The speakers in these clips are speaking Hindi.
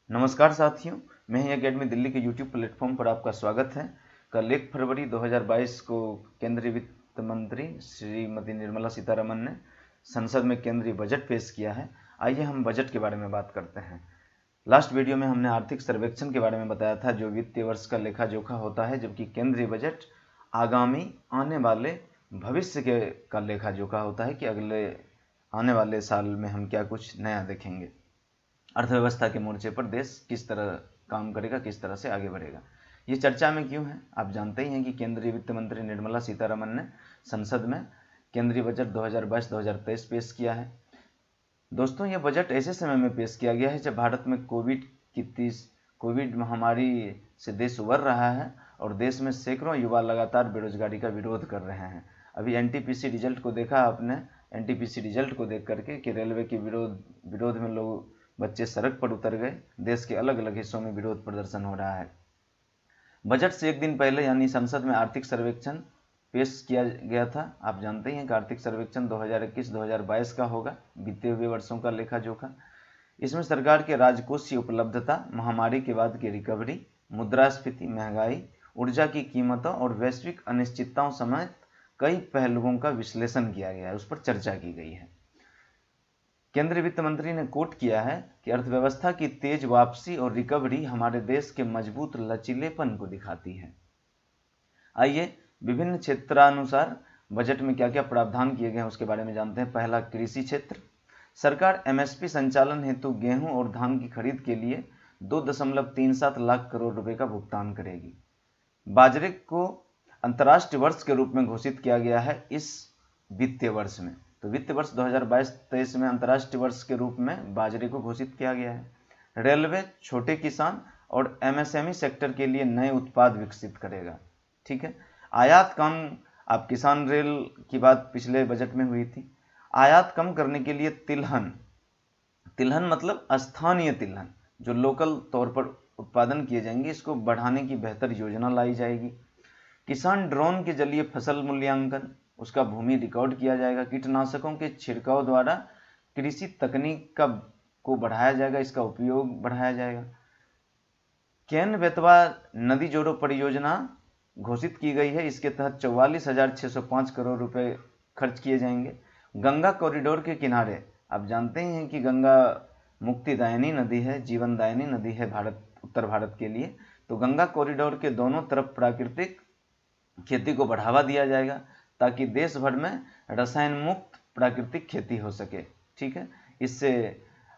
नमस्कार साथियों, मैं ही अकेडमी दिल्ली के यूट्यूब प्लेटफॉर्म पर आपका स्वागत है। कल 1 फरवरी 2022 को केंद्रीय वित्त मंत्री श्रीमती निर्मला सीतारमण ने संसद में केंद्रीय बजट पेश किया है। आइए हम बजट के बारे में बात करते हैं। लास्ट वीडियो में हमने आर्थिक सर्वेक्षण के बारे में बताया था, जो वित्तीय वर्ष का लेखा जोखा होता है, जबकि केंद्रीय बजट आगामी आने वाले भविष्य का लेखा जोखा होता है कि अगले आने वाले साल में हम क्या कुछ नया देखेंगे। अर्थव्यवस्था के मोर्चे पर देश किस तरह काम करेगा, किस तरह से आगे बढ़ेगा। ये चर्चा में क्यों है? आप जानते ही हैं कि केंद्रीय वित्त मंत्री निर्मला सीतारमण ने संसद में केंद्रीय बजट 2022-2023 पेश किया है। दोस्तों, यह बजट ऐसे समय में पेश किया गया है जब भारत में कोविड महामारी से देश उबर रहा है और देश में सैकड़ों युवा लगातार बेरोजगारी का विरोध कर रहे हैं। अभी एनटीपीसी रिजल्ट को देखा आपने? एनटीपीसी रिजल्ट को देख करके कि रेलवे के विरोध में लोग बच्चे सड़क पर उतर गए। देश के अलग अलग हिस्सों में विरोध प्रदर्शन हो रहा है। बजट से एक दिन पहले यानी संसद में आर्थिक सर्वेक्षण पेश किया गया था। आप जानते ही हैं कि आर्थिक सर्वेक्षण 2021-2022 का होगा, बीते हुए वर्षों का लेखा जोखा। इसमें सरकार के राजकोषीय उपलब्धता, महामारी के बाद की रिकवरी, मुद्रास्फीति, महंगाई, ऊर्जा की कीमतों और वैश्विक अनिश्चितताओं समेत कई पहलुओं का विश्लेषण किया गया है, उस पर चर्चा की गई है। केंद्रीय वित्त मंत्री ने कोट किया है कि अर्थव्यवस्था की तेज वापसी और रिकवरी हमारे देश के मजबूत लचीलेपन को दिखाती है। आइए विभिन्न क्षेत्रानुसार बजट में क्या क्या प्रावधान किए गए हैं उसके बारे में जानते हैं। पहला, कृषि क्षेत्र। सरकार एमएसपी संचालन हेतु गेहूं और धान की खरीद के लिए 2.37 लाख करोड़ रुपए का भुगतान करेगी। बाजरे को अंतर्राष्ट्रीय वर्ष के रूप में घोषित किया गया है इस वित्तीय वर्ष में। तो वित्त वर्ष 2022-23 में अंतर्राष्ट्रीय वर्ष के रूप में बाजरे को घोषित किया गया है। रेलवे छोटे किसान और एमएसएमई सेक्टर के लिए नए उत्पाद विकसित करेगा। ठीक है। आयात कम, आप किसान रेल की बात पिछले बजट में हुई थी। आयात कम करने के लिए तिलहन मतलब स्थानीय तिलहन, जो लोकल तौर पर उत्पादन किए जाएंगे, इसको बढ़ाने की बेहतर योजना लाई जाएगी। किसान ड्रोन के जरिए फसल मूल्यांकन, उसका भूमि रिकॉर्ड किया जाएगा। कीटनाशकों के छिड़काव द्वारा कृषि तकनीक को बढ़ाया जाएगा, इसका उपयोग बढ़ाया जाएगा। केन बेतवा नदी जोड़ो परियोजना घोषित की गई है। इसके तहत 44,605 करोड़ रुपए खर्च किए जाएंगे। गंगा कॉरिडोर के किनारे, आप जानते ही हैं कि गंगा मुक्तिदायिनी नदी है, जीवनदायिनी नदी है उत्तर भारत के लिए। तो गंगा कॉरिडोर के दोनों तरफ प्राकृतिक खेती को बढ़ावा दिया जाएगा ताकि देश भर में रसायन मुक्त प्राकृतिक खेती हो सके। ठीक है। इससे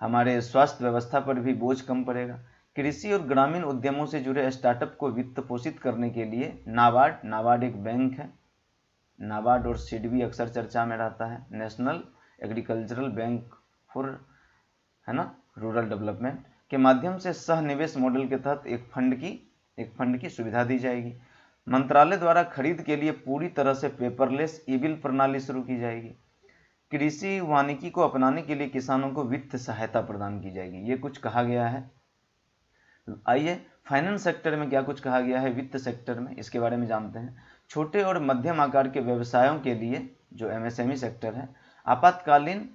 हमारे स्वास्थ्य व्यवस्था पर भी बोझ कम पड़ेगा। कृषि और ग्रामीण उद्यमों से जुड़े स्टार्टअप को वित्त पोषित करने के लिए नाबार्ड एक बैंक है। नाबार्ड और सिडबी अक्सर चर्चा में रहता है। National agricultural bank for rural development के माध्यम से सह निवेश मॉडल के तहत एक फंड की सुविधा दी जाएगी। मंत्रालय द्वारा खरीद के लिए पूरी तरह से पेपरलेस ई बिल प्रणाली शुरू की जाएगी। कृषि वानिकी को अपनाने के लिए किसानों को वित्त सहायता प्रदान की जाएगी। ये कुछ कहा गया है। आइए फाइनेंस सेक्टर में क्या कुछ कहा गया है वित्त सेक्टर में, इसके बारे में जानते हैं। छोटे और मध्यम आकार के व्यवसायों के लिए, जो एमएसएमई सेक्टर है, आपातकालीन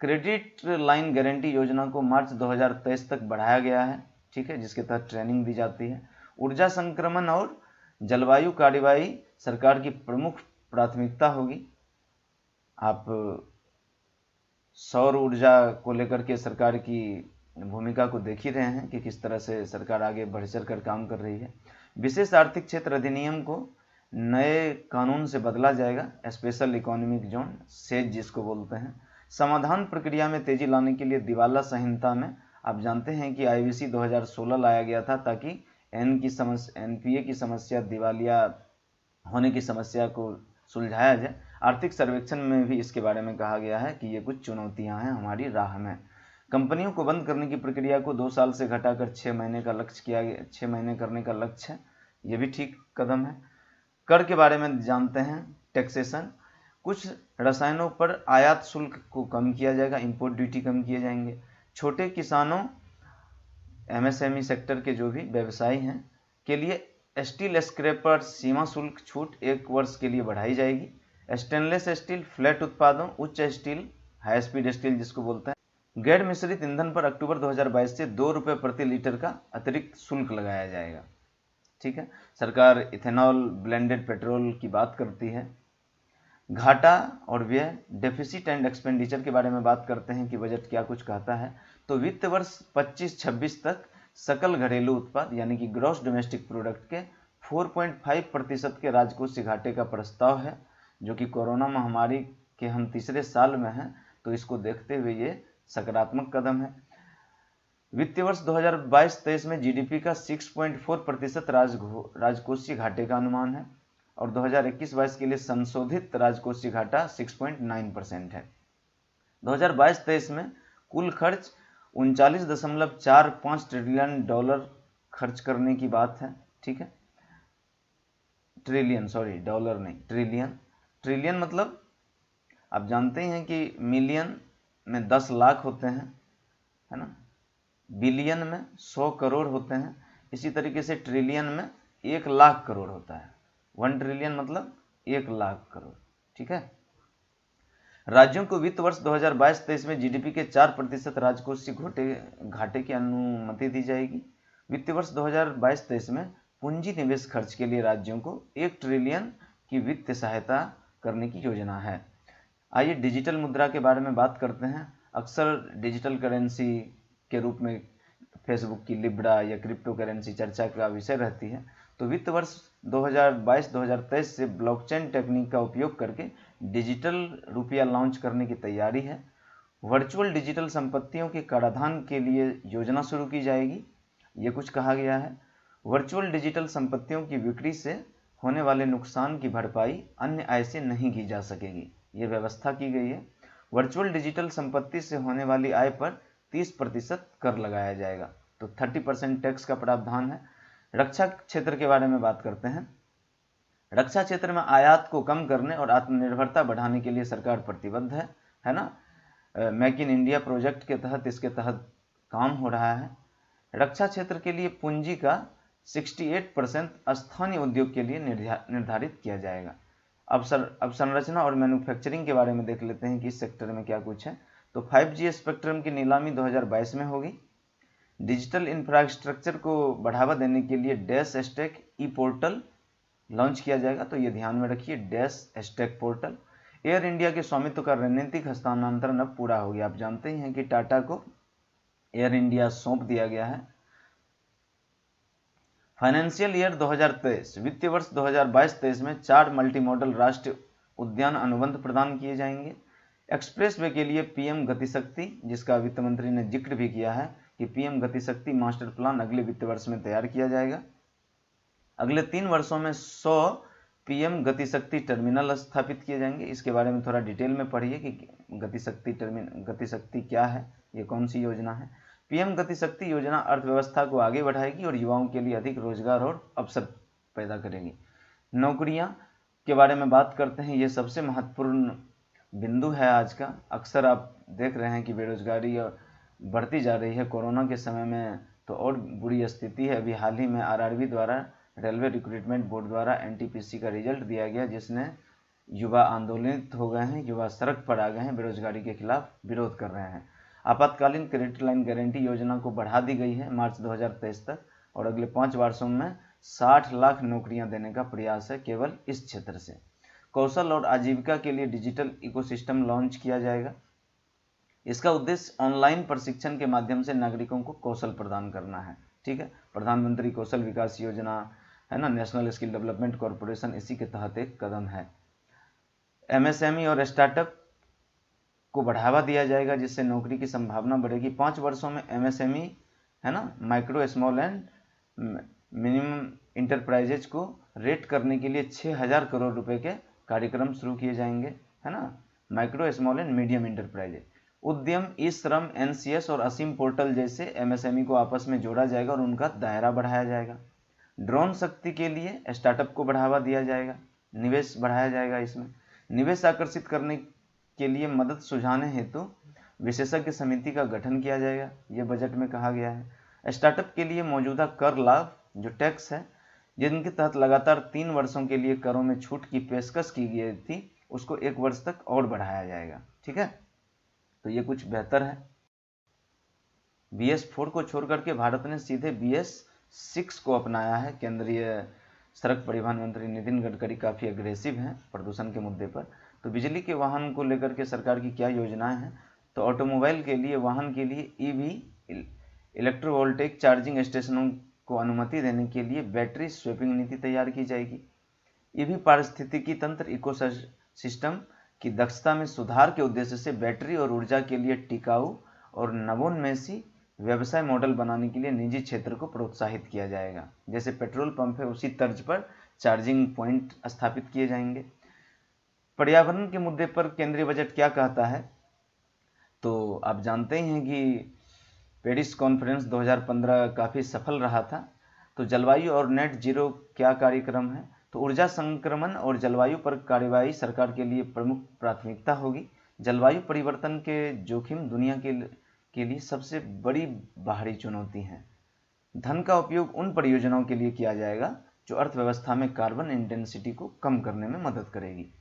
क्रेडिट लाइन गारंटी योजना को मार्च 2023 तक बढ़ाया गया है। ठीक है, जिसके तहत ट्रेनिंग दी जाती है। ऊर्जा संक्रमण और जलवायु कार्यवाही सरकार की प्रमुख प्राथमिकता होगी। आप सौर ऊर्जा को लेकर के सरकार की भूमिका को देख ही रहे हैं कि किस तरह से सरकार आगे बढ़ चढ़ कर काम कर रही है। विशेष आर्थिक क्षेत्र अधिनियम को नए कानून से बदला जाएगा, स्पेशल इकोनॉमिक जोन सेज जिसको बोलते हैं। समाधान प्रक्रिया में तेजी लाने के लिए दिवाला संहिता में, आप जानते हैं कि आईवीसी 2016 लाया गया था ताकि एनपीए की समस्या, दिवालिया होने की समस्या को सुलझाया जाए। आर्थिक सर्वेक्षण में भी इसके बारे में कहा गया है कि ये कुछ चुनौतियां हैं हमारी राह में। कंपनियों को बंद करने की प्रक्रिया को 2 साल से घटाकर 6 महीने का लक्ष्य किया गया, 6 महीने करने का लक्ष्य है। ये भी ठीक कदम है। कर के बारे में जानते हैं। टैक्सेशन, कुछ रसायनों पर आयात शुल्क को कम किया जाएगा, इंपोर्ट ड्यूटी कम किए जाएंगे। छोटे किसानों, एमएसएमई सेक्टर के जो भी व्यवसायी हैं के लिए स्टील स्क्रैपर सीमा शुल्क छूट 1 वर्ष के लिए बढ़ाई जाएगी। स्टेनलेस स्टील फ्लैट उत्पादों, उच्च स्टील, हाई स्पीड स्टील जिसको बोलते हैं, गैर मिश्रित ईंधन पर अक्टूबर 2022 से 2 रुपये प्रति लीटर का अतिरिक्त शुल्क लगाया जाएगा। ठीक है, सरकार इथेनॉल ब्लेंडेड पेट्रोल की बात करती है। घाटा और व्यय, डेफिसिट एंड एक्सपेंडिचर के बारे में बात करते हैं कि बजट क्या कुछ कहता है। तो वित्त वर्ष 25-26 तक सकल घरेलू उत्पाद यानी कि ग्रॉस डोमेस्टिक प्रोडक्ट के 4.5% के राजकोषीय घाटे का प्रस्ताव है, जो कि कोरोना महामारी के हम तीसरे साल में हैं, तो इसको देखते हुए ये सकारात्मक कदम है। वित्तीय वर्ष 2022-23 में जीडीपी का 6.4% राजकोषीय घाटे का अनुमान है और 2021-22 के लिए संशोधित राजकोषीय घाटा 6.9% है। 2022-23 में कुल खर्च $39.45 ट्रिलियन खर्च करने की बात है। ठीक है, ट्रिलियन, सॉरी डॉलर नहीं, ट्रिलियन। ट्रिलियन मतलब आप जानते हैं कि मिलियन में 10 लाख होते हैं, है ना, बिलियन में 100 करोड़ होते हैं, इसी तरीके से ट्रिलियन में 1 लाख करोड़ होता है। 1 ट्रिलियन मतलब 1 लाख करोड़। ठीक है, राज्यों को वित्त वर्ष 2022-23 में जीडीपी के 4% राजकोषीय घाटे की अनुमति दी जाएगी। वित्तीय वर्ष 2022-23 में पूंजी निवेश खर्च के लिए राज्यों को 1 ट्रिलियन की वित्तीय सहायता करने की योजना है। आइए डिजिटल मुद्रा के बारे में बात करते हैं। अक्सर डिजिटल करेंसी के रूप में फेसबुक की लिब्रा या क्रिप्टो करेंसी चर्चा का विषय रहती है। तो वित्त वर्ष 2022-2023 से ब्लॉकचेन टेक्निक का उपयोग करके डिजिटल रुपया लॉन्च करने की तैयारी है। वर्चुअल डिजिटल संपत्तियों के कराधान के लिए योजना शुरू की जाएगी, ये कुछ कहा गया है। वर्चुअल डिजिटल संपत्तियों की बिक्री से होने वाले नुकसान की भरपाई अन्य आय से नहीं की जा सकेगी, ये व्यवस्था की गई है। वर्चुअल डिजिटल संपत्ति से होने वाली आय पर 30% कर लगाया जाएगा, तो 30% टैक्स का प्रावधान है। रक्षा क्षेत्र के बारे में बात करते हैं। रक्षा क्षेत्र में आयात को कम करने और आत्मनिर्भरता बढ़ाने के लिए सरकार प्रतिबद्ध है ना। मेक इन इंडिया प्रोजेक्ट के तहत इसके तहत काम हो रहा है। रक्षा क्षेत्र के लिए पूंजी का 68% स्थानीय उद्योग के लिए निर्धारित किया जाएगा। अब संरचना और मैन्युफैक्चरिंग के बारे में देख लेते हैं कि इस सेक्टर में क्या कुछ है। तो 5G स्पेक्ट्रम की नीलामी 2022 में होगी। डिजिटल इंफ्रास्ट्रक्चर को बढ़ावा देने के लिए डैश स्टैक ई पोर्टल लॉन्च किया जाएगा, तो ये ध्यान में रखिए, dash stack portal. Air India के स्वामित्व का रणनीतिक हस्तांतरण अब पूरा हो गया। आप जानते ही हैं कि टाटा को एयर इंडिया सौंप दिया गया है। फाइनेंशियल ईयर 2023 वित्तीय वर्ष 2022-23 में 4 मल्टी मॉडल राष्ट्रीय उद्यान अनुबंध प्रदान किए जाएंगे। एक्सप्रेस वे के लिए पीएम गतिशक्ति, जिसका वित्त मंत्री ने जिक्र भी किया है कि पीएम गतिशक्ति मास्टर प्लान अगले वित्तीय वर्ष में तैयार किया जाएगा। अगले 3 वर्षों में 100 पीएम गतिशक्ति टर्मिनल स्थापित किए जाएंगे। इसके बारे में थोड़ा डिटेल में पढ़िए कि गतिशक्ति क्या है, ये कौन सी योजना है। पीएम गतिशक्ति योजना अर्थव्यवस्था को आगे बढ़ाएगी और युवाओं के लिए अधिक रोजगार और अवसर पैदा करेगी। नौकरियां के बारे में बात करते हैं, ये सबसे महत्वपूर्ण बिंदु है आज का। अक्सर आप देख रहे हैं कि बेरोजगारी बढ़ती जा रही है। कोरोना के समय में तो और बुरी स्थिति है। अभी हाल ही में आरआरबी द्वारा, रेलवे रिक्रूटमेंट बोर्ड द्वारा एनटीपीसी का रिजल्ट दिया गया, जिसने युवा आंदोलित हो गए हैं, युवा सड़क पर आ गए हैं, बेरोजगारी के खिलाफ विरोध कर रहे हैं। आपातकालीन क्रेडिट लाइन गारंटी योजना को बढ़ा दी गई है मार्च 2023 तक और अगले 5 वर्षों में 60 लाख नौकरियां देने का प्रयास है केवल इस क्षेत्र से। कौशल और आजीविका के लिए डिजिटल इकोसिस्टम लॉन्च किया जाएगा। इसका उद्देश्य ऑनलाइन प्रशिक्षण के माध्यम से नागरिकों को कौशल प्रदान करना है। ठीक है, प्रधानमंत्री कौशल विकास योजना है ना, नेशनल स्किल डेवलपमेंट कॉरपोरेशन, इसी के तहत एक कदम है। एमएसएमई और स्टार्टअप को बढ़ावा दिया जाएगा, जिससे नौकरी की संभावना बढ़ेगी। 5 वर्षों में एमएसएमई है ना, micro small and minimum enterprises को रेट करने के लिए 6000 करोड़ रुपए के कार्यक्रम शुरू किए जाएंगे, है ना। Micro small and medium enterprises, उद्यम, ई श्रम, एनसीएस और असीम पोर्टल जैसे एमएसएमई को आपस में जोड़ा जाएगा और उनका दायरा बढ़ाया जाएगा। ड्रोन शक्ति के लिए स्टार्टअप को बढ़ावा दिया जाएगा, निवेश बढ़ाया जाएगा। इसमें निवेश आकर्षित करने के लिए मदद सुझाने हेतु विशेषज्ञ समिति का गठन किया जाएगा, ये बजट में कहा गया है। स्टार्टअप के लिए मौजूदा कर लाभ जो टैक्स है, जिनके तहत लगातार 3 वर्षों के लिए करों में छूट की पेशकश की गई थी, उसको 1 वर्ष तक और बढ़ाया जाएगा। ठीक है, तो ये कुछ बेहतर है। BS4 को छोड़ करके भारत ने सीधे BS6 को अपनाया है। केंद्रीय सड़क परिवहन मंत्री नितिन गडकरी काफ़ी अग्रेसिव हैं प्रदूषण के मुद्दे पर। तो बिजली के वाहन को लेकर के सरकार की क्या योजनाएं हैं, तो ऑटोमोबाइल के लिए वाहन के लिए EV इलेक्ट्रोवोल्टेक चार्जिंग स्टेशनों को अनुमति देने के लिए बैटरी स्वैपिंग नीति तैयार की जाएगी। EV पारिस्थितिकी तंत्र इकोसिस्टम की दक्षता में सुधार के उद्देश्य से बैटरी और ऊर्जा के लिए टिकाऊ और नवोन्मेषी व्यवसाय मॉडल बनाने के लिए निजी क्षेत्र को प्रोत्साहित किया जाएगा। जैसे पेट्रोल पंप है उसी तर्ज पर चार्जिंग पॉइंट स्थापित किए जाएंगे। पर्यावरण के मुद्दे पर केंद्रीय बजट क्या कहता है, तो आप जानते ही हैं कि पेरिस कॉन्फ्रेंस 2015 काफ़ी सफल रहा था। तो जलवायु और नेट जीरो क्या कार्यक्रम है, तो ऊर्जा संक्रमण और जलवायु पर कार्यवाही सरकार के लिए प्रमुख प्राथमिकता होगी। जलवायु परिवर्तन के जोखिम दुनिया के लिए सबसे बड़ी बाहरी चुनौती है। धन का उपयोग उन परियोजनाओं के लिए किया जाएगा जो अर्थव्यवस्था में कार्बन इंटेंसिटी को कम करने में मदद करेगी।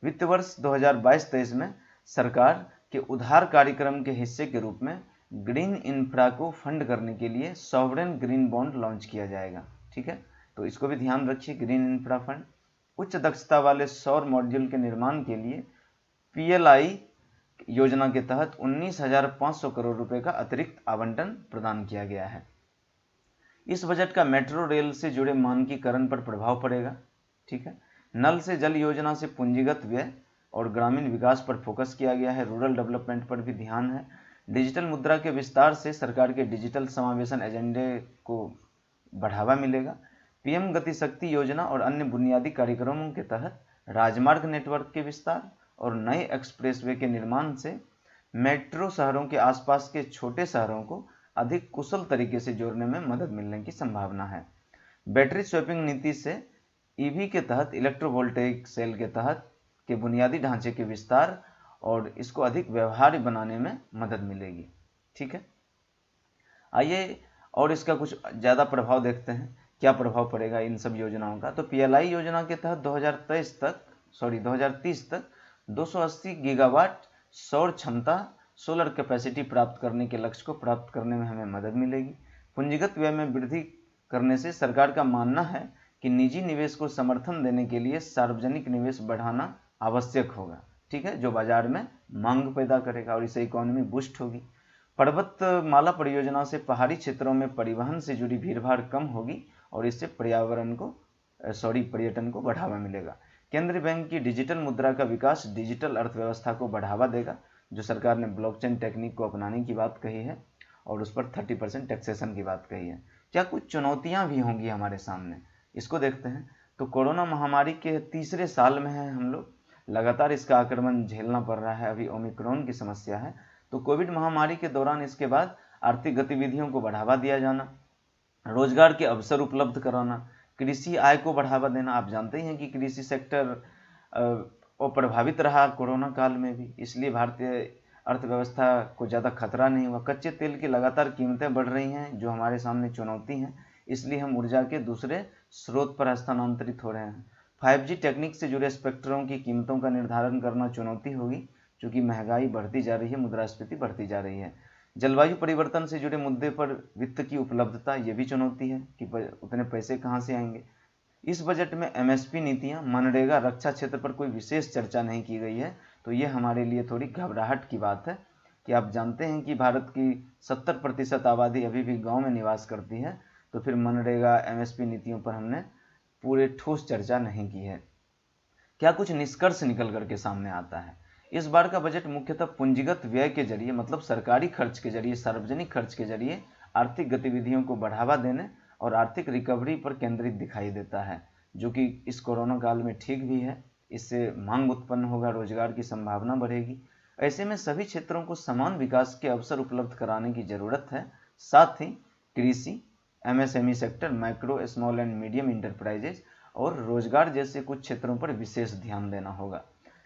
वित्त वर्ष 2022-23 में सरकार के उधार कार्यक्रम के हिस्से के रूप में ग्रीन इंफ्रा को फंड करने के लिए सॉवरेन ग्रीन बॉन्ड लॉन्च किया जाएगा। ठीक है, तो इसको भी ध्यान रखिए, ग्रीन इंफ्रा फंड। उच्च दक्षता वाले सौर मॉड्यूल के निर्माण के लिए PLI योजना के तहत 19,500 करोड़ रुपए का अतिरिक्त आवंटन प्रदान किया गया है। इस बजट का मेट्रो रेल से जुड़े मानकीकरण पर प्रभाव पड़ेगा। ठीक है, नल से जल योजना से पूंजीगत व्यय और ग्रामीण विकास पर फोकस किया गया है। रूरल डेवलपमेंट पर भी ध्यान है। डिजिटल मुद्रा के विस्तार से सरकार के डिजिटल समावेशन एजेंडे को बढ़ावा मिलेगा। PM गति शक्ति योजना और अन्य बुनियादी कार्यक्रमों के तहत राजमार्ग नेटवर्क के विस्तार और नए एक्सप्रेसवे के निर्माण से मेट्रो शहरों के आसपास के छोटे शहरों को अधिक कुशल तरीके से जोड़ने में मदद मिलने की संभावना है। बैटरी स्वैपिंग नीति से EV के तहत इलेक्ट्रोवोल्टेइक सेल के तहत के बुनियादी ढांचे के विस्तार और इसको अधिक व्यवहार्य बनाने में मदद मिलेगी। ठीक है, आइए और इसका कुछ ज़्यादा प्रभाव देखते हैं, क्या प्रभाव पड़ेगा इन सब योजनाओं का। तो PLI योजना के तहत 2030 तक 280 गीगावाट सौर क्षमता सोलर कैपेसिटी प्राप्त करने के लक्ष्य को प्राप्त करने में हमें मदद मिलेगी। पूंजीगत व्यय में वृद्धि करने से सरकार का मानना है कि निजी निवेश को समर्थन देने के लिए सार्वजनिक निवेश बढ़ाना आवश्यक होगा। ठीक है, जो बाजार में मांग पैदा करेगा और इससे इकोनॉमी बूस्ट होगी। पर्वतमाला परियोजना से पहाड़ी क्षेत्रों में परिवहन से जुड़ी भीड़भाड़ कम होगी और इससे पर्यटन को बढ़ावा मिलेगा। केंद्रीय बैंक की डिजिटल मुद्रा का विकास डिजिटल अर्थव्यवस्था को बढ़ावा देगा। जो सरकार ने ब्लॉकचेन टेक्निक को अपनाने की बात कही है और उस पर 30% टैक्सेशन की बात कही है। क्या कुछ चुनौतियां भी होंगी हमारे सामने, इसको देखते हैं। तो कोरोना महामारी के तीसरे साल में है हम लोग, लगातार इसका आक्रमण झेलना पड़ रहा है। अभी ओमिक्रॉन की समस्या है। तो कोविड महामारी के दौरान इसके बाद आर्थिक गतिविधियों को बढ़ावा दिया जाना, रोजगार के अवसर उपलब्ध कराना, कृषि आय को बढ़ावा देना। आप जानते ही हैं कि कृषि सेक्टर प्रभावित रहा कोरोना काल में भी, इसलिए भारतीय अर्थव्यवस्था को ज़्यादा खतरा नहीं हुआ। कच्चे तेल की लगातार कीमतें बढ़ रही हैं जो हमारे सामने चुनौती हैं, इसलिए हम ऊर्जा के दूसरे स्रोत पर स्थानांतरित हो रहे हैं। 5G टेक्निक से जुड़े स्पेक्ट्रों की कीमतों का निर्धारण करना चुनौती होगी क्योंकि महंगाई बढ़ती जा रही है, मुद्रास्फीति बढ़ती जा रही है। जलवायु परिवर्तन से जुड़े मुद्दे पर वित्त की उपलब्धता, ये भी चुनौती है कि उतने पैसे कहाँ से आएंगे। इस बजट में MSP नीतियाँ, मनरेगा, रक्षा क्षेत्र पर कोई विशेष चर्चा नहीं की गई है। तो ये हमारे लिए थोड़ी घबराहट की बात है कि आप जानते हैं कि भारत की 70% आबादी अभी भी गाँव में निवास करती है। तो फिर मनरेगा, MSP नीतियों पर हमने पूरे ठोस चर्चा नहीं की है। क्या कुछ निष्कर्ष निकल करके सामने आता है। इस बार का बजट मुख्यतः पूंजीगत व्यय के जरिए, मतलब सरकारी खर्च के जरिए, सार्वजनिक खर्च के जरिए आर्थिक गतिविधियों को बढ़ावा देने और आर्थिक रिकवरी पर केंद्रित दिखाई देता है, जो कि इस कोरोना काल में ठीक भी है। इससे मांग उत्पन्न होगा, रोजगार की संभावना बढ़ेगी। ऐसे में सभी क्षेत्रों को समान विकास के अवसर उपलब्ध कराने की जरूरत है। साथ ही कृषि, MSME sector, micro, small and medium enterprises और रोजगार जैसे कुछ क्षेत्रों पर विशेष ध्यान देना होगा।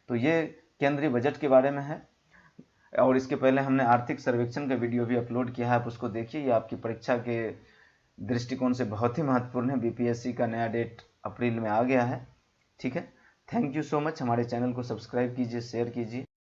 तो ये केंद्रीय बजट के बारे में है। और इसके पहले हमने आर्थिक सर्वेक्षण का वीडियो भी अपलोड किया है, आप उसको देखिए। ये आपकी परीक्षा के दृष्टिकोण से बहुत ही महत्वपूर्ण है। BPSC का नया डेट अप्रैल में आ गया है। ठीक है, थैंक यू सो मच। हमारे चैनल को सब्सक्राइब कीजिए, शेयर कीजिए।